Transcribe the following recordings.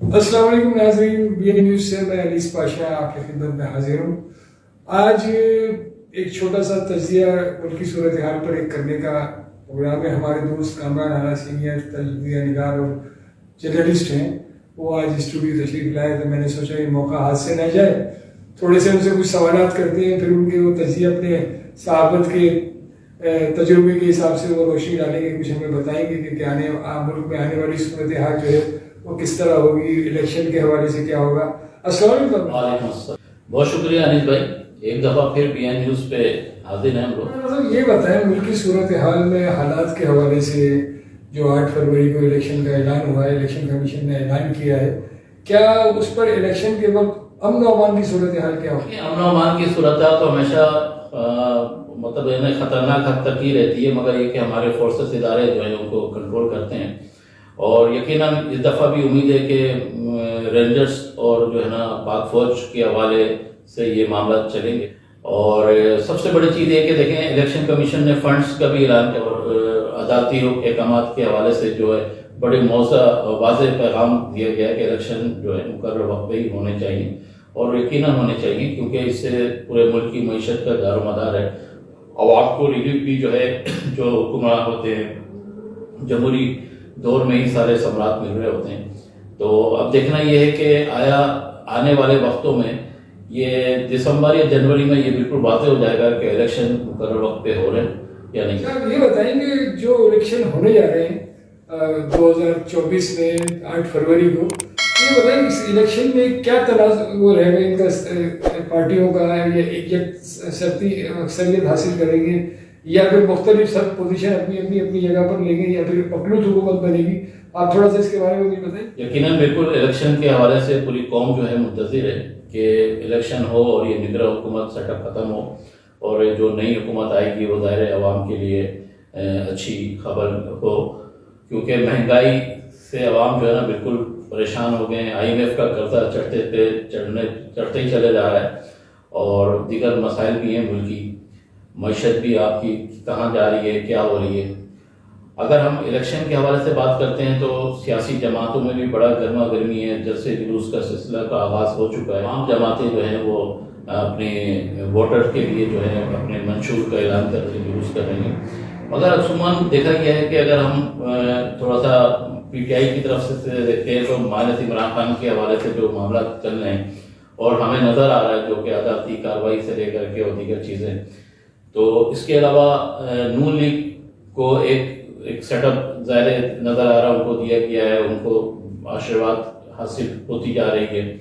السلام علیکم ناظرین، بی این نیوز سے میں انیس پاشا آپ کی خدمت میں حاضر ہوں۔ آج ایک چھوٹا سا تجزیہ ملکی صورتحال پر ایک کرنے کا پروگرام ہے۔ ہمارے دوست کامران اعلیٰ سینئر تجزیہ نگار اور جرنلسٹ ہیں، وہ آج اسٹوڈیو تشریف لائے، تو میں نے سوچا یہ موقع ہاتھ سے نہ جائے، تھوڑے سے ان سے کچھ سوالات کرتے ہیں، پھر ان کے وہ تجزیہ اپنے صحافت کے تجربے کے حساب سے وہ روشنی ڈالیں گے، کچھ ہمیں بتائیں گے کہ ملک میں آنے والی صورتحال جو ہے وہ کس طرح ہوگی، الیکشن کے حوالے سے کیا ہوگا۔ السلام علیکم۔ وعلیکم السلام، بہت شکریہ انیس بھائی، ایک دفعہ پھر بی این نیوز پہ حاضر ہیں ہم لوگ۔ یہ بتائیں ملکی صورتحال میں حالات کے حوالے سے جو 8 فروری کو الیکشن کا اعلان ہوا ہے، الیکشن کمیشن نے اعلان کیا ہے، کیا اس پر الیکشن کے وقت امن و امان کی صورتحال کیا ہوگی؟ امن و امان کی صورتحال تو ہمیشہ مطلب خطرناک حد تک ہی رہتی ہے، مگر یہ کہ ہمارے فورسز ادارے جو ہیں ان کو کنٹرول کرتے ہیں، اور یقیناً اس دفعہ بھی امید ہے کہ رینجرز اور جو ہے نا پاک فوج کے حوالے سے یہ معاملات چلیں گے۔ اور سب سے بڑی چیز یہ کہ دیکھیں الیکشن کمیشن نے فنڈز کا بھی اعلان کیا، اور عدالتی احکامات کے حوالے سے جو ہے بڑے واضح پیغام دیا گیا ہے کہ الیکشن جو ہے مقرر وقت پہ ہی ہونے چاہیے، اور یقیناً ہونے چاہیے، کیونکہ اس سے پورے ملک کی معیشت کا دار و مدار ہے۔ عوام کو ریلیف بھی جو ہے، جو حکمران ہوتے ہیں جمہوری دور میں ہی سارے ثمرات مل رہے ہوتے ہیں، تو اب دیکھنا یہ ہے کہ آنے والے وقتوں میں یہ دسمبر یا جنوری میں یہ بالکل واضح ہو جائے گا کہ الیکشن مقرر وقت پہ ہو رہے ہیں یا نہیں۔ آپ یہ بتائیں کہ جو الیکشن ہونے جا رہے ہیں 2024 میں 8 فروری کو، یہ بتائیں اس الیکشن میں کیا تنازع وہ رہے گا ان کا، پارٹیوں کا اکثریت حاصل کریں گے، یا پھر مختلف سب پوزیشن اپنی جگہ پر لیں گے، یا پھر اقلیت حکومت بنے گی؟ آپ تھوڑا سا اس کے بارے میں بھی بتائیں۔ یقیناً بالکل الیکشن کے حوالے سے پوری قوم جو ہے منتظر ہے کہ الیکشن ہو اور یہ نگراں حکومت سیٹ اپ ختم ہو، اور جو نئی حکومت آئے گی وہ ظاہر عوام کے لیے اچھی خبر ہو، کیونکہ مہنگائی سے عوام جو ہے نا بالکل پریشان ہو گئے ہیں، IMF کا قرضہ چڑھتے ہی چلے جا رہا ہے، اور دیگر مسائل بھی ہیں، ملکی معیشت بھی آپ کی کہاں جا رہی ہے، کیا ہو رہی ہے۔ اگر ہم الیکشن کے حوالے سے بات کرتے ہیں تو سیاسی جماعتوں میں بھی بڑا گرما گرمی ہے، جلسے جلوس کا سلسلہ کا آغاز ہو چکا ہے۔ عام جماعتیں جو ہیں وہ اپنے ووٹر کے لیے جو ہے اپنے منشور کا اعلان کر کے جلوس کر رہی ہیں، مگر عموماً دیکھا گیا ہے کہ اگر ہم تھوڑا سا PTI کی طرف سے دیکھتے ہیں تو مہاجر عمران خان کے حوالے سے جو معاملات چل رہے ہیں، اور ہمیں نظر آ رہا ہے جو کہ عدالتی کارروائی سے لے کر کے اور دیگر چیزیں، تو اس کے علاوہ نون لیگ کو ایک سیٹ اپ ظاہر نظر آ رہا ہے، ان کو دیا گیا ہے، ان کو آشیرواد حاصل ہوتی جا رہی ہے۔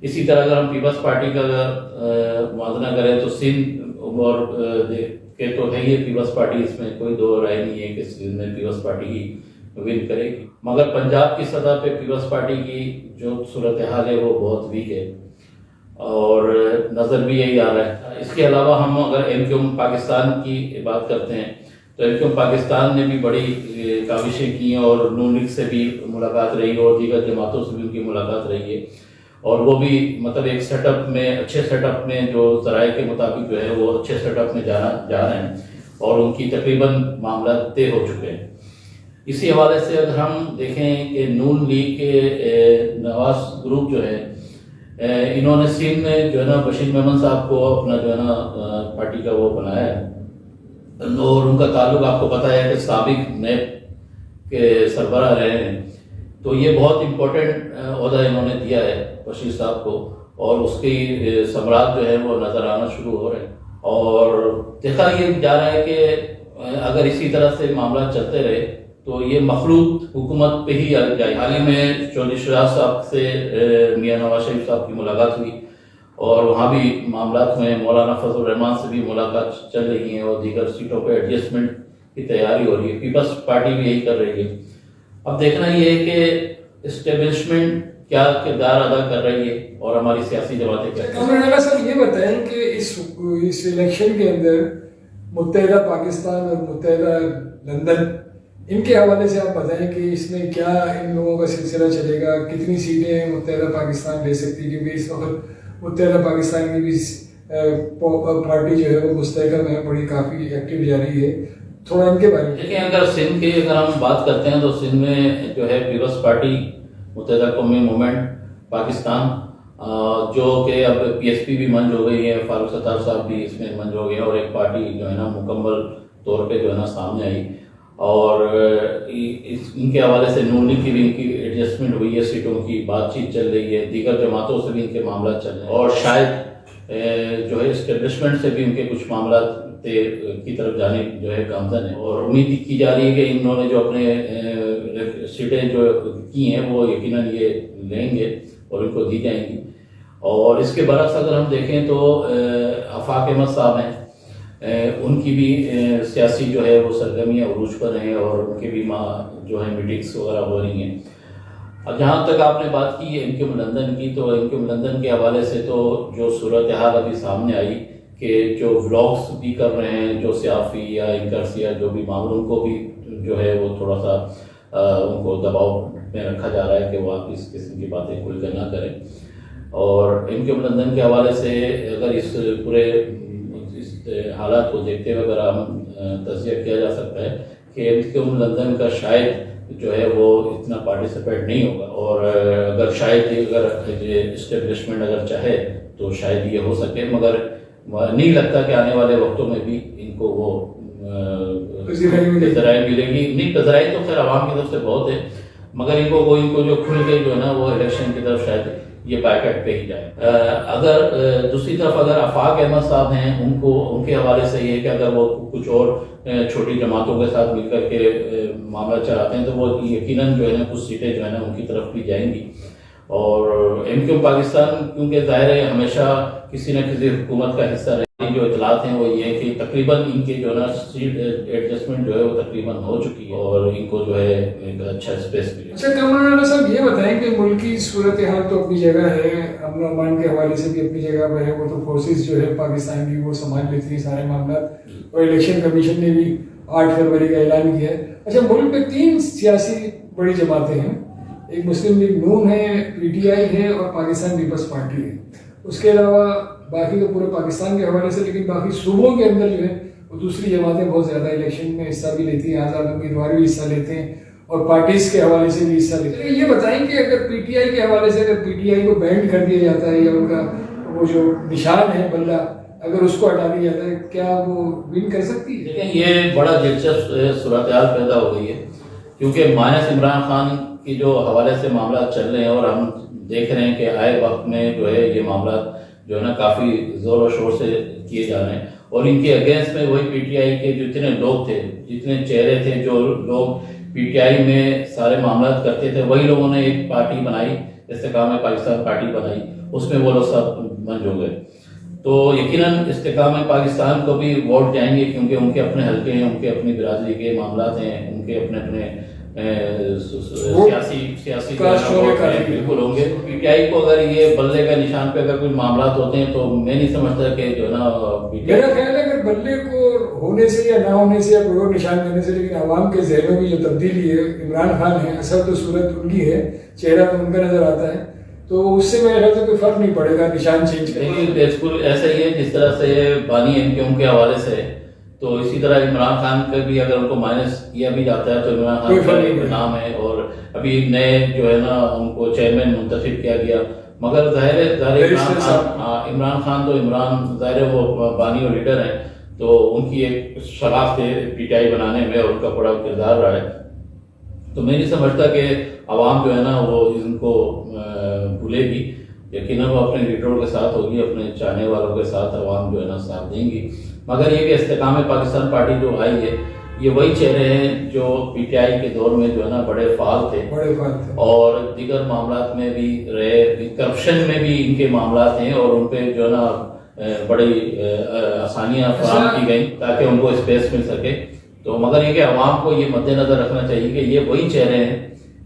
اسی طرح اگر ہم پیپلز پارٹی کا موازنہ کریں تو سندھ اور کہ تو ہے یہ پیپلز پارٹی، اس میں کوئی دو رائے نہیں ہے کہ سندھ میں پیپلز پارٹی ہی ون کرے گی، مگر پنجاب کی سطح پہ پیپلز پارٹی کی جو صورتحال ہے وہ بہت ویک ہے، اور نظر بھی یہی آ رہا ہے۔ اس کے علاوہ ہم اگر MQM پاکستان کی بات کرتے ہیں تو MQM پاکستان نے بھی بڑی کاوشیں کی ہیں، اور نون لیگ سے بھی ملاقات رہی ہے، اور دیگر جماعتوں سے بھی ان کی ملاقات رہی ہے، اور وہ بھی مطلب ایک سیٹ اپ میں، اچھے سیٹ اپ میں، جو ذرائع کے مطابق جو ہے وہ اچھے سیٹ اپ میں جا رہے ہیں، اور ان کی تقریباً معاملات طے ہو چکے ہیں۔ اسی حوالے سے اگر ہم دیکھیں کہ نون لیگ کے نواز گروپ جو ہے، انہوں نے سندھ میں جو ہے نا بشیر میمن صاحب کو اپنا جو ہے نا پارٹی کا وہ بنایا ہے، اور ان کا تعلق آپ کو پتہ ہے کہ سابق نیب کے سربراہ رہے ہیں، تو یہ بہت امپورٹنٹ عہدہ انہوں نے دیا ہے بشیر صاحب کو، اور اس کی ثمرات جو ہے وہ نظر آنا شروع ہو رہے ہیں، اور دیکھا یہ جا رہا ہے کہ اگر اسی طرح سے معاملات چلتے رہے تو یہ مخلوط حکومت پہ ہی جائے۔ حال ہی میں چودھری شہزاد صاحب سے میاں نواز شریف صاحب کی ملاقات ہوئی، اور وہاں بھی معاملات ہوئے، مولانا فضل الرحمان سے بھی ملاقات چل رہی ہیں، اور دیگر سیٹوں پہ ایڈجسٹمنٹ کی تیاری ہو رہی ہے، پیپلز پارٹی بھی یہی کر رہی ہے۔ اب دیکھنا یہ ہے کہ اسٹیبلشمنٹ کیا کردار ادا کر رہی ہے، اور ہماری سیاسی جماعتیں کیا کر رہی ہیں۔ سر یہ بتائیں کہ اس الیکشن کے اندر متحدہ پاکستان اور متحدہ لندن، ان کے حوالے سے آپ بتائیں کہ اس میں کیا ان لوگوں کا سلسلہ چلے گا، کتنی سیٹیں متحدہ پاکستان لے سکتی، کیونکہ اس وقت متحدہ پاکستان کی بھی پارٹی جو ہے وہ مستحکم ہے، بڑی کافی ایکٹیو جا رہی ہے، تھوڑا ان کے بارے میں دیکھیں اگر سندھ کی اگر ہم بات کرتے ہیں تو سندھ میں جو ہے پیپلز پارٹی متحدہ قومی موومنٹ پاکستان، جو کہ اب پی ایس پی بھی منج ہو گئی ہے، فاروق ستار صاحب بھی اس میں منج ہو گئے ہیں، اور ایک پارٹی جو ہے نا مکمل طور پہ جو ہے نا سامنے آئی، اور ان کے حوالے سے نون لیگ کی بھی ان کی ایڈجسٹمنٹ ہوئی ہے، سیٹوں کی بات چیت چل رہی ہے، دیگر جماعتوں سے بھی ان کے معاملات چل رہے ہیں، اور شاید جو ہے اسٹیبلشمنٹ سے بھی ان کے کچھ معاملات کی طرف جانے جو ہے گامزن ہے، اور امید کی جا رہی ہے کہ انہوں نے جو اپنے سیٹیں جو کی ہیں وہ یقیناً یہ لیں گے اور ان کو دی جائیں گی۔ اور اس کے برعکس اگر ہم دیکھیں تو آفاق احمد صاحب ہیں، ان کی بھی سیاسی جو ہے وہ سرگرمیاں عروج پر ہیں، اور ان کے بھی جو ہے میٹنگس وغیرہ ہو رہی ہیں۔ اب جہاں تک آپ نے بات کی ہے انکم لندن کی، تو انکم لندن کے حوالے سے تو جو صورتحال ابھی سامنے آئی کہ جو ولاگس بھی کر رہے ہیں جو صحافی یا اینکرز یا جو بھی معمول، ان کو بھی جو ہے وہ تھوڑا سا ان کو دباؤ میں رکھا جا رہا ہے کہ وہ آپ اس قسم کی باتیں کھل کر نہ کریں۔ اور انکم لندن کے حوالے سے اگر اس پورے اس حالات کو دیکھتے ہوئے اگر ہم تجزیہ کیا جا سکتا ہے کہ انکم لندن کا شاید جو ہے وہ اتنا پارٹیسپیٹ نہیں ہوگا، اور اگر شاید اگر اسٹیبلشمنٹ اگر چاہے تو شاید یہ ہو سکے، مگر نہیں لگتا کہ آنے والے وقتوں میں بھی ان کو وہ پذیرائی ملے گی۔ نہیں، پذیرائی تو خیر عوام کی طرف سے بہت ہے، مگر ان کو جو کھل کے جو ہے نا وہ الیکشن کی طرف شاید یہ بائیکاٹ پہ ہی جائے۔ اگر دوسری طرف اگر آفاق احمد صاحب ہیں، ان کے حوالے سے یہ کہ اگر وہ کچھ اور چھوٹی جماعتوں کے ساتھ مل کر کے معاملہ چلاتے ہیں تو وہ یقیناً جو ہے نا کچھ سیٹیں جو ہے نا ان کی طرف بھی جائیں گی۔ اور انکم پاکستان کیونکہ ظاہر ہے ہمیشہ کسی نہ کسی حکومت کا حصہ رہی، جو اطلاعات ہیں وہ یہ ہے کہ تقریباً ان کے جو ہے نا سیٹ ایڈجسٹمنٹ جو ہے وہ تقریباً ہو چکی ہے، اور ان کو جو ہے ایک اچھا اسپیس ملے۔ اچھا کامران رانا صاحب، یہ بتائیں کہ ملکی صورتحال تو اپنی جگہ ہے، امن و امان کے حوالے سے بھی اپنی جگہ پہ ہے، وہ تو فورسز جو ہے پاکستان کی وہ سنبھال لیتی ہیں سارے معاملات، اور الیکشن کمیشن نے بھی 8 فروری کا اعلان کیا ہے۔ اچھا، ملک میں 3 سیاسی بڑی جماعتیں ہیں، ایک مسلم لیگ نون ہے، پی ٹی آئی ہے، اور پاکستان پیپلز پارٹی ہے۔ اس کے علاوہ باقی تو پورے پاکستان کے حوالے سے، لیکن باقی صوبوں کے اندر جو ہے وہ دوسری جماعتیں بہت زیادہ الیکشن میں حصہ بھی لیتی ہیں، آزاد امیدوار بھی حصہ لیتے ہیں، اور پارٹیز کے حوالے سے بھی حصہ لیتے ہیں۔ یہ بتائیں کہ اگر پی ٹی آئی کے حوالے سے اگر پی ٹی آئی کو بینڈ کر دیا جاتا ہے، یا ان کا وہ جو نشان ہے بلہ اگر اس کو ہٹا دیا جاتا ہے، کیا وہ ون کر سکتی ہے؟ دیکھیں، یہ بڑا دلچسپ صورتحال پیدا ہو گئی ہے، کیونکہ مائنس عمران خان کی جو حوالے سے معاملات چل رہے ہیں، اور ہم دیکھ رہے ہیں کہ آئے وقت میں جو ہے یہ معاملات جو ہے نا کافی زور و شور سے کیے جا رہے ہیں، اور ان کے اگینسٹ میں وہی پی ٹی آئی کے جتنے لوگ تھے، جتنے چہرے تھے، جو لوگ پی ٹی آئی میں سارے معاملات کرتے تھے، وہی لوگوں نے ایک پارٹی بنائی، استحکام پاکستان پارٹی بنائی، اس میں وہ لوگ سب منج ہو گئے۔ تو یقیناً استحکام پاکستان کو بھی ووٹ جائیں گے، کیونکہ ان کے اپنے حلقے ہیں، ان کے اپنی برادری کے معاملات ہیں، ان کے اپنے سیاسی بالکل ہوں گے۔ پی ٹی آئی کو اگر یہ بلے کا نشان پہ اگر کوئی معاملات ہوتے ہیں تو میں نہیں سمجھتا کہ جو ہے نا میرا خیال ہے اگر بلے کو ہونے سے یا نہ ہونے سے یا کوئی اور نشان دینے سے، لیکن عوام کے ذہنوں کی جو تبدیلی ہے، عمران خان ہے، اصل تو صورت ان کی ہے، چہرہ تو ان کا نظر آتا ہے، تو اس سے میرے خیال سے کوئی فرق نہیں پڑے گا نشان چینج کرنے۔ بالکل ایسا ہی ہے جس طرح سے بانی ان کے حوالے سے، تو اسی طرح عمران خان کا بھی اگر ان کو مائنس کیا بھی جاتا ہے تو عمران خان کا ایک نام ہے، اور ابھی نئے جو ہے نا ان کو چیئرمین منتخب کیا گیا، مگر ظاہر عمران خان تو ظاہر وہ بانی اور لیڈر ہیں، تو ان کی ایک شناخت ہے پی ٹی آئی بنانے میں، اور ان کا بڑا کردار رہا ہے۔ تو میں نہیں سمجھتا کہ عوام جو ہے نا وہ ان کو بھولے گی، یقیناً وہ اپنے لیڈروں کے ساتھ ہوگی، اپنے چاہنے والوں کے ساتھ عوام جو ہے نا ساتھ دیں گی، مگر یہ کہ استحکام پاکستان پارٹی جو آئی ہے، یہ وہی چہرے ہیں جو پی ٹی آئی کے دور میں جو ہے نا بڑے فعال تھے، اور دیگر معاملات میں بھی رہے، کرپشن میں بھی ان کے معاملات ہیں، اور ان پہ جو ہے نا بڑی آسانیاں فراہم کی گئیں تاکہ ان کو اسپیس مل سکے۔ تو مگر یہ کہ عوام کو یہ مد نظر رکھنا چاہیے کہ یہ وہی چہرے ہیں،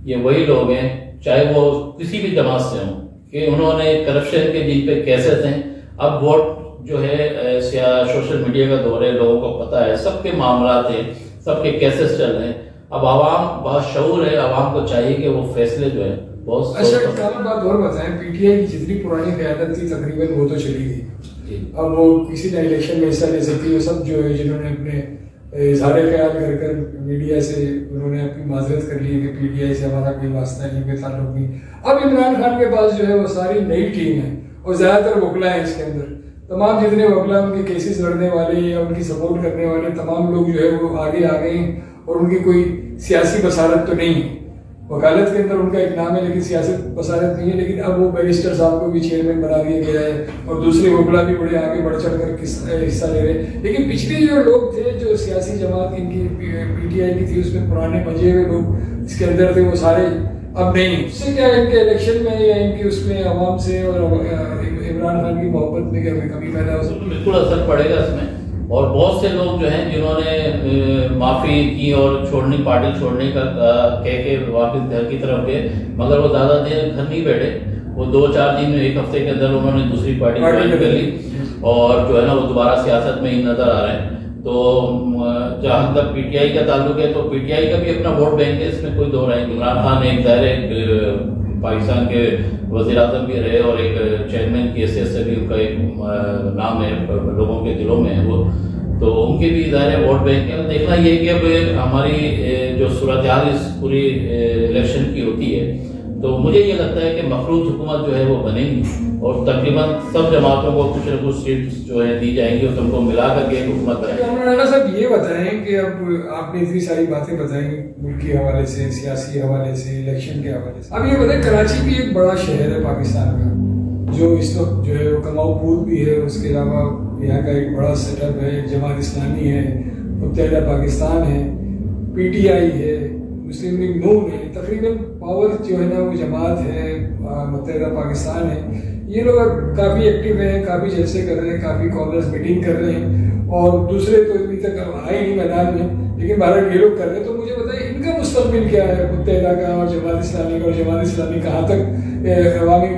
یہ وہی لوگ ہیں، چاہے وہ کسی بھی جماعت سے ہوں، کہ انہوں نے کرپشن کے جن پہ کیسز ہیں، اب ووٹ جو ہے سوشل میڈیا کا دور ہے، لوگوں کو پتہ ہے، سب کے معاملات ہیں، سب کے کیسز چل رہے ہیں، اب عوام بہت شعور ہے، عوام کو چاہیے کہ وہ فیصلے جو ہے بہت بات اور بتائیں، پی ٹی آئی کی جتنی پرانی قیادت تھی تقریباً وہ تو چلی گئی، اب وہ کسی نہ الیکشن میں حصہ لے سکتی ہے، سب جو ہے جنہوں نے اپنے اظہار خیال کر میڈیا سے انہوں نے اپنی معذرت کر لی کہ پی ٹی آئی سے ہمارا کوئی واسطہ نہیں، کوئی تعلق نہیں۔ اب عمران خان کے پاس جو ہے وہ ساری نئی ٹیم ہے اور زیادہ تر وکلا ہیں اس کے اندر، تمام جتنے وکلا ان کے کیسز لڑنے والے یا ان کی سپورٹ کرنے والے تمام لوگ جو ہے وہ آگے آ گئے ہیں، اور ان کی کوئی سیاسی بصارت تو نہیں ہے، وکالت کے اندر ان کا ایک نام ہے لیکن سیاست بصارت نہیں ہے۔ لیکن اب وہ بیرسٹر صاحب کو بھی چیئرمین بنا دیا گیا ہے اور دوسرے وکلا بھی بڑے آگے بڑھ چڑھ کر حصہ لے رہے ہیں۔ لیکن پچھلے جو لوگ تھے، جو سیاسی جماعت ان کی پی ٹی آئی کی تھی، اس میں پرانے مجے ہوئے لوگ اس کے اندر تھے، وہ سارے اب نہیں۔ اس سے کیا ان کے الیکشن میں یا ان کی اس میں عوام سے اور عمران خان کی محبت میں کیا کوئی کمی پیدا ہو سکتی ہے؟ بالکل اثر پڑے گا اس میں، اور بہت سے لوگ جو ہیں جنہوں نے معافی کی اور پارٹی چھوڑنے کا کہہ کے واپس گھر کی طرف گئے، مگر وہ زیادہ دیر گھر نہیں بیٹھے، وہ 2-4 دن ایک ہفتے کے اندر انہوں نے دوسری پارٹی جوائن کر لی، اور جو ہے نا وہ دوبارہ سیاست میں ہی نظر آ رہے ہیں۔ تو جہاں تک پی ٹی آئی کا تعلق ہے، تو پی ٹی آئی کا بھی اپنا ووٹ بینک ہے، اس میں کوئی دو رائے۔ عمران خان ایک ظاہر پاکستان کے وزیر اعظم بھی رہے اور ایک چیئرمین کی حیثیت سے بھی ان کا ایک نام ہے لوگوں کے دلوں میں ہے وہ، تو ان کے بھی ظاہر ووٹ بینک ہے۔ دیکھنا یہ کہ اب ہماری جو صورتحال اس پوری الیکشن کی ہوتی ہے، تو مجھے یہ لگتا ہے کہ مخلوط حکومت جو ہے وہ بنے گی، اور تقریباً سب جماعتوں کو کچھ نہ کچھ سیٹس جو ہے دی جائیں گی، اور تم کو ملا کر کے ایک حکومت بنے گی۔ مولانا صاحب یہ بتائیں کہ اب آپ نے اتنی ساری باتیں بتائیں ملکی حوالے سے، سیاسی حوالے سے، الیکشن کے حوالے سے، اب یہ بتائیں کراچی بھی ایک بڑا شہر ہے پاکستان کا، جو اس وقت جو ہے وہ کماؤ بود بھی ہے، اس کے علاوہ یہاں کا ایک بڑا سیٹ اپ ہے، جماعت اسلامی ہے، متحدہ پاکستان ہے، پی ٹی آئی ہے، مسلم لیگ نون ہے، تقریباً پاور جو ہے نا وہ جماعت ہے، متحدہ پاکستان ہے، یہ لوگ کافی ایکٹیو ہیں، کافی جلسے کر رہے ہیں، کافی کانگریس میٹنگ کر رہے ہیں، اور دوسرے تو ابھی تک آئے نہیں میدان میں، لیکن بہرحال یہ لوگ کر رہے ہیں۔ تو مجھے بتائیں ان کا مستقبل کیا ہے، متحدہ کا اور جماعت اسلامی کا، اور جماعت اسلامی کہاں تک عوامی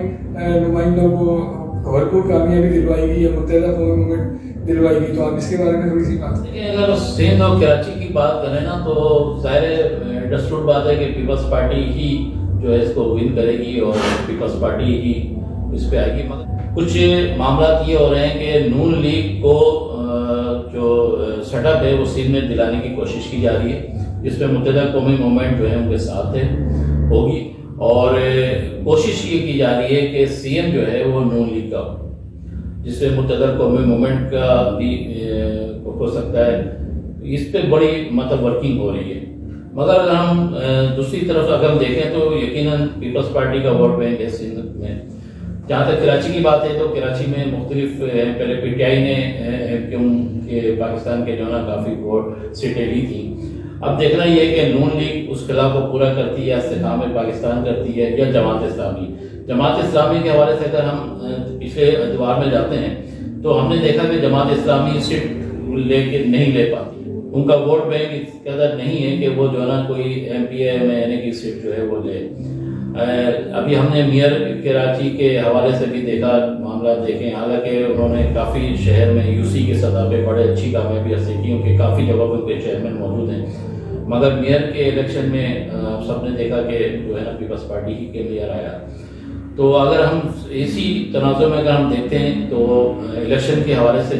نمائندوں کو بھرپور کامیابی دلوائے گی یا متحدہ قومی موومنٹ دلوائے گی؟ تو آپ اس کے بارے میں تھوڑی سی بات کریں۔ اگر سندھ اور کراچی کی بات کریں نا، تو ظاہر انڈرسٹوڈ بات ہے کہ پیپلز پارٹی ہی جو ہے اس کو ون کرے گی، اور پیپلز پارٹی ہی اس پہ آئے گی۔ مگر کچھ معاملات یہ ہو رہے ہیں کہ نون لیگ کو جو سیٹ اپ ہے وہ سندھ میں دلانے کی کوشش کی جا رہی ہے، جس میں متحدہ قومی موومنٹ جو ہے ان کے ساتھ ہے ہوگی، اور کوشش یہ کی جا رہی ہے کہ سی ایم جو ہے وہ نون لیگ کا ہو، جس سے متحدہ قومی موومنٹ کا بھی ہو سکتا ہے۔ اس پہ بڑی مطلب ورکنگ ہو رہی ہے، مگر اگر ہم دوسری طرف اگر دیکھیں تو یقیناً پیپلز پارٹی کا ووٹ بینک ہے سندھ میں۔ جہاں تک کراچی کی بات ہے تو کراچی میں مختلف پہلے پی ٹی آئی نے ایم کیو کے پاکستان کے جو ہے نا کافی ووٹ سیٹیں لی تھیں۔ اب دیکھنا یہ ہے کہ نون لیگ اس خلا کو پورا کرتی ہے یا استحکام پاکستان کرتی ہے، یا جماعت اسلامی۔ جماعت اسلامی کے حوالے سے اگر ہم پچھلے ادوار میں جاتے ہیں تو ہم نے دیکھا کہ جماعت اسلامی سیٹ لے کے نہیں لے پاتی، ان کا ووٹ بینک اس قدر نہیں ہے کہ وہ جو ہے نا کوئی ایم پی اے میں یعنی کی سیٹ جو ہے وہ لے۔ ابھی ہم نے میئر کراچی کے حوالے سے بھی دیکھا، معاملات دیکھیں، حالانکہ انہوں نے کافی شہر میں یو سی کی سطح پہ بڑے اچھی کامیابی حاصل کی، کیونکہ کافی جگہوں پہ چیئرمین موجود ہیں، مگر میئر کے الیکشن میں سب نے دیکھا کہ جو ہے نا پیپلز پارٹی ہی کے لیے آیا۔ تو اگر ہم اسی تناظر میں اگر ہم دیکھتے ہیں تو الیکشن کے حوالے سے